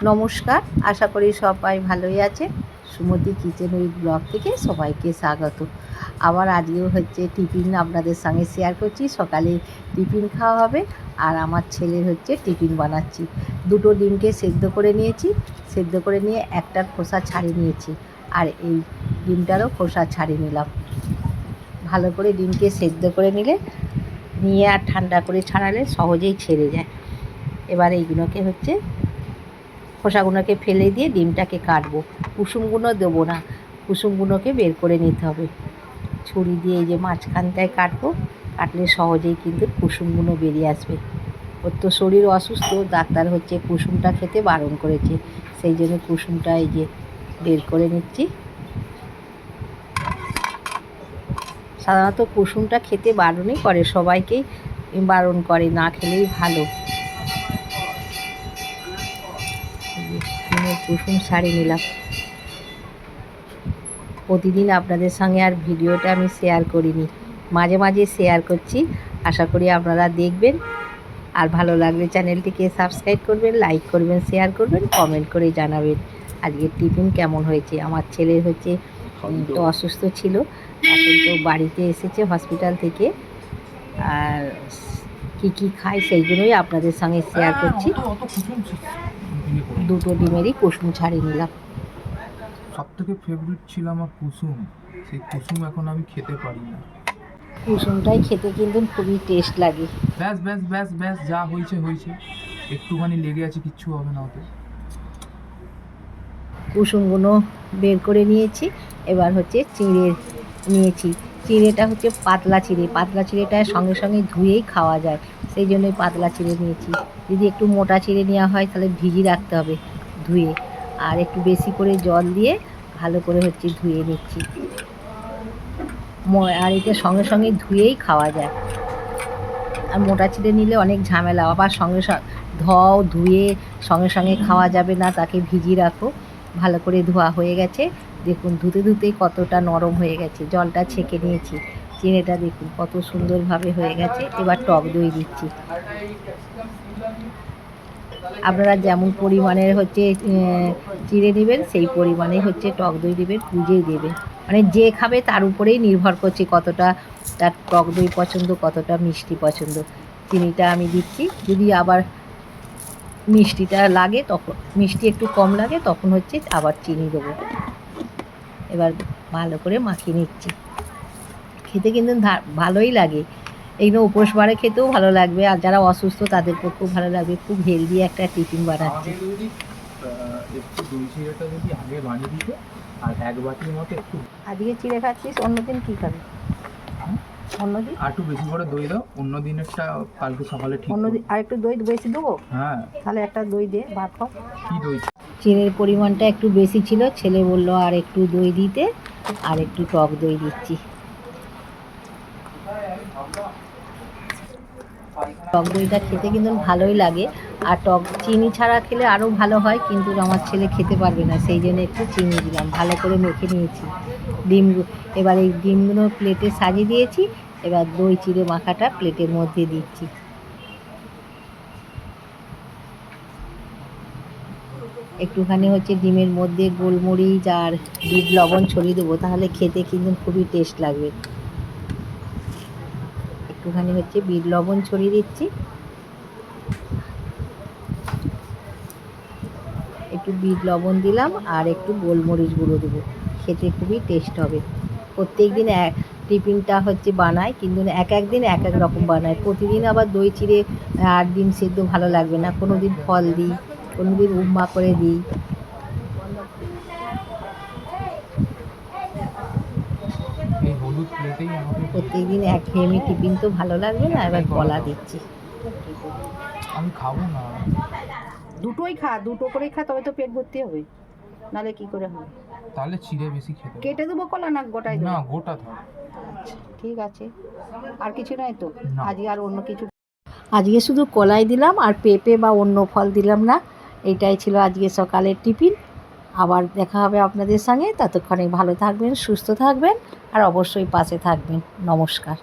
নমস্কার, আশা করি সবাই ভালোই আছে। সুমতি কিচেন উইথ ব্লগ থেকে সবাইকে স্বাগত। আবার আজকেও হচ্ছে টিফিন আপনাদের সঙ্গে শেয়ার করছি। সকালে টিফিন খাওয়া হবে আর আমার ছেলের হচ্ছে টিফিন বানাচ্ছি। দুটো ডিমকে সেদ্ধ করে নিয়েছি, সেদ্ধ করে নিয়ে একটার খোসা ছাড়িয়ে নিয়েছি আর এই ডিমটারও খোসা ছাড়িয়ে নিলাম। ভালো করে ডিমকে সেদ্ধ করে নিয়ে আর ঠান্ডা করে ছাড়ালে সহজেই ছেড়ে যায়। এবার এইগুলোকে হচ্ছে খোসাগুলোকে ফেলে দিয়ে ডিমটাকে কাটবো। কুসুমগুলো দেবো না, কুসুমগুলোকে বের করে নিতে হবে। ছুরি দিয়ে এই যে মাঝখানটায় কাটবো, কাটলে সহজেই কিন্তু কুসুমগুলো বেরিয়ে আসবে। ওর তো শরীর অসুস্থ, ডাক্তার হচ্ছে কুসুমটা খেতে বারণ করেছে, সেই জন্য কুসুমটা এই যে বের করে নিচ্ছি। সাধারণত কুসুমটা খেতে বারণই করে, সবাইকেই বারণ করে, না খেলেই ভালো। কুসুম ছাড়িয়ে নিলাম। প্রতিদিন আপনাদের সঙ্গে আর ভিডিওটা আমি শেয়ার করিনি, মাঝে মাঝে শেয়ার করছি। আশা করি আপনারা দেখবেন আর ভালো লাগলে চ্যানেলটিকে সাবস্ক্রাইব করবেন, লাইক করবেন, শেয়ার করবেন, কমেন্ট করে জানাবেন আজকের টিফিন কেমন হয়েছে। আমার ছেলের হচ্ছে তো অসুস্থ ছিল, এখন তো বাড়িতে এসেছে হসপিটাল থেকে, আর কী খায় সেইগুলোই আপনাদের সঙ্গে শেয়ার করছি। দুটো ডিমেরই কুসুম ছাড়িয়ে নিলাম। সবথেকে ফেভারিট ছিল আমার কুসুম, সেই কুসুম এখন আমি খেতে পারি না। কুসুমটাই খেতে কিন্তু খুবই টেস্ট লাগে। ব্যাস ব্যাস ব্যাস ব্যাস, যা হয়েছে হয়েছে, একটুখানি লেগে আছে, কিচ্ছু হবে না ওতে। কুসুমগুলো বের করে নিয়েছি, এবার হচ্ছে চিঁড়ে নিয়েছি। চিঁড়েটা হচ্ছে পাতলা চিঁড়ে, পাতলা চিঁড়েটা সঙ্গে সঙ্গে ধুয়েই খাওয়া যায়, সেই জন্যই পাতলা চিঁড়ে নিয়েছি। যদি একটু মোটা চিঁড়ে নেওয়া হয় তাহলে ভিজিয়ে রাখতে হবে ধুয়ে, আর একটু বেশি করে জল দিয়ে ভালো করে হচ্ছে ধুয়ে নিচ্ছি। আর এটা সঙ্গে সঙ্গে ধুয়েই খাওয়া যায়। আর মোটা চিঁড়ে নিলে অনেক ঝামেলা, আবার সঙ্গে ধুয়ে সঙ্গে সঙ্গে খাওয়া যাবে না, তাকে ভিজিয়ে রাখো। ভালো করে ধোয়া হয়ে গেছে, দেখুন ধুতে ধুতেই কতটা নরম হয়ে গেছে। জলটা ছেঁকে নিয়েছি, চিঁড়েটা দেখুন কত সুন্দরভাবে হয়ে গেছে। এবার টক দই দিচ্ছি। আপনারা যেমন পরিমাণের হচ্ছে চিঁড়ে নেবেন সেই পরিমাণে হচ্ছে টক দই দেবেন, বুঝেই দেবেন। মানে যে খাবে তার উপরেই নির্ভর করছে কতটা তার টক দই পছন্দ, কতটা মিষ্টি পছন্দ। চিনিটা আমি দিচ্ছি, যদি আবার মিষ্টিটা লাগে তখন, মিষ্টি একটু কম লাগে তখন হচ্ছে আবার চিনি দেবো। এবার ভালো করে মাখিয়ে নিচ্ছি। খেতে কিন্তু ভালোই লাগে, এইগুলো উপোস বারে খেতেও ভালো লাগবে, আর যারা অসুস্থ তাদের পক্ষেও ভালো লাগবে। খুব হেলদি একটা টিফিন বানাচ্ছি। একটু দই চিড়েটা যদি আগে বানিয়ে দিতে, আর এক বাটির মতো একটু। আজকে চিড়ে খাচ্ছিস, অন্যদিন কী খাবি? অন্যদিন আর একটু বেশি করে দই দাও, অন্য দিনেরটা কালকে সকালে ঠিক। অন্যদিন আর একটু দই বেশি দেবো? হ্যাঁ, তাহলে একটা দই দে, ভাত খাও। কি দই? চিড়ের পরিমাণটা একটু বেশি ছিল, ছেলে বললো আর একটু দই দিতে, আর একটু টক দই দিচ্ছি। টক দইটা খেতে কিন্তু ভালোই লাগে, আর টক চিনি ছাড়া খেলে আরও ভালো হয়, কিন্তু আমার ছেলে খেতে পারবে না, সেই জন্য একটু চিনি দিলাম। ভালো করে মেখে নিয়েছি ডিম। এবার এই ডিমগুলো প্লেটে সাজিয়ে দিয়েছি, এবার দই চিড়ে মাখাটা প্লেটের মধ্যে দিচ্ছি। একটুখানি হচ্ছে ডিমের মধ্যে গোলমরিচ আর বিট লবণ ছড়িয়ে দেবো, তাহলে খেতে কিন্তু খুবই টেস্ট লাগবে। একটুখানি হচ্ছে বিট লবণ ছড়িয়ে দিচ্ছি, একটু বিট লবণ দিলাম আর একটু গোলমরিচ গুঁড়ো দেবো, খেতে খুবই টেস্ট হবে। প্রত্যেক দিন টিফিনটা হচ্ছে বানাই, কিন্তু এক এক দিন এক এক রকম বানাই। প্রতিদিন আবার দই চিড়ে আর ডিম সেদ্ধ ভালো লাগবে না, কোনো দিন ফল দিই, কোনো দিন উপমা করে দিই। প্রত্যেক দিন একঘেয়েমি টিফিন তো ভালো লাগবে না, এবার কলা দিচ্ছি। আমি খাবো না। দুটোই খা, দুটো করেই খা, তবে তো পেট ভর্তি হবে, নাহলে কি করে হবে? তাহলে চিড়ে বেশি খেতে কেটে দেবো কলা, না গোটাই দেবো? না, গোটা থাক। আচ্ছা ঠিক আছে, আর কিছু নয় তো না। আজকে? আর অন্য কিছু আজকে শুধু কলাই দিলাম আর পেঁপে বা অন্য ফল দিলাম না। এটাই ছিল আজকে সকালের টিফিন। আবার দেখা হবে আপনাদের সঙ্গে, ততক্ষণে ভালো থাকবেন, সুস্থ থাকবেন, আর অবশ্যই পাশে থাকবেন। নমস্কার।